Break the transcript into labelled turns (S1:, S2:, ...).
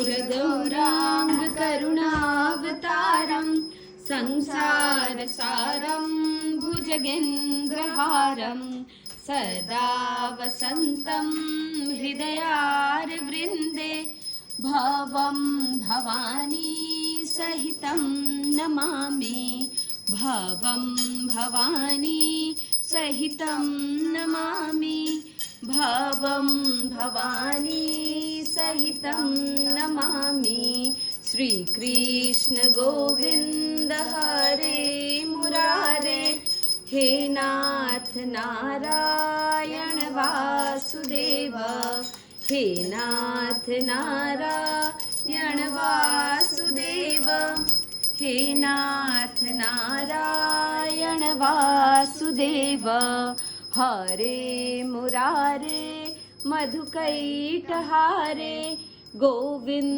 S1: सुरगौरांग करुणावतारं संसारसारं भुजगेन्द्रहारं सदा वसन्तं हृदयारविन्दे भवं भवानी सहितं नमामि भवं भवानी सहितं नमामि भवं भवानी सहितं नमामि। श्री कृष्ण गोविंद हरे मुरारे हे नाथ नारायण वासुदेव हे नाथ नारायण वासुदेव हे नाथ नारायण वासुदेव। हरे मुरारे मधुकैटहारे गोविंद